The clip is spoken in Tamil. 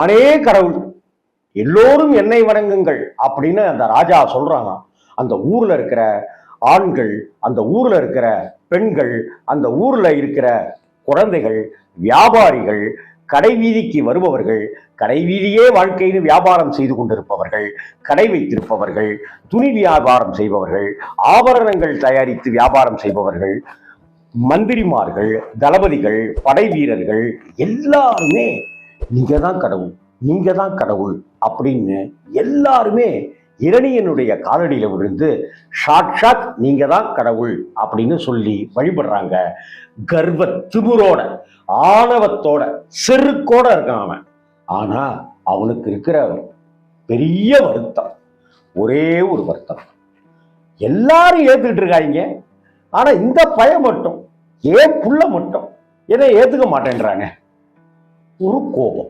நானே கடவுள், எல்லோரும் என்னை வணங்குங்கள் அப்படின்னு அந்த ராஜா சொல்றாங்க. அந்த ஊர்ல இருக்கிற ஆண்கள், அந்த ஊர்ல இருக்கிற பெண்கள், அந்த ஊர்ல இருக்கிற குழந்தைகள், வியாபாரிகள், கடை வீதிக்கு வருபவர்கள், கடை வீதியே வாழ்க்கையில் வியாபாரம் செய்து கொண்டிருப்பவர்கள், கடை வைத்திருப்பவர்கள், துணி வியாபாரம் செய்பவர்கள், ஆபரணங்கள் தயாரித்து வியாபாரம் செய்பவர்கள், மந்திரிமார்கள், தளபதிகள், படை வீரர்கள் எல்லாருமே நீங்க தான் கடவுள், நீங்க தான் கடவுள் அப்படின்னு எல்லாருமே இரணியனுடைய காலடியில விழுந்து சாட்சாத் நீங்க தான் கடவுள் அப்படின்னு சொல்லி வழிபடுறாங்க. கர்வ திமிரோட, ஆணவத்தோட, செருக்கோட இருக்கான் அவன். ஆனா அவனுக்கு இருக்கிற பெரிய வருத்தம், ஒரே ஒரு வருத்தம், எல்லாரும் ஏத்துக்கிட்டு இருக்காங்க, ஆனா இந்த பையன் மட்டும், ஏன் புள்ள மட்டும் என்னை ஏத்துக்க மாட்டேன்றாங்க. ஒரு கோபம்.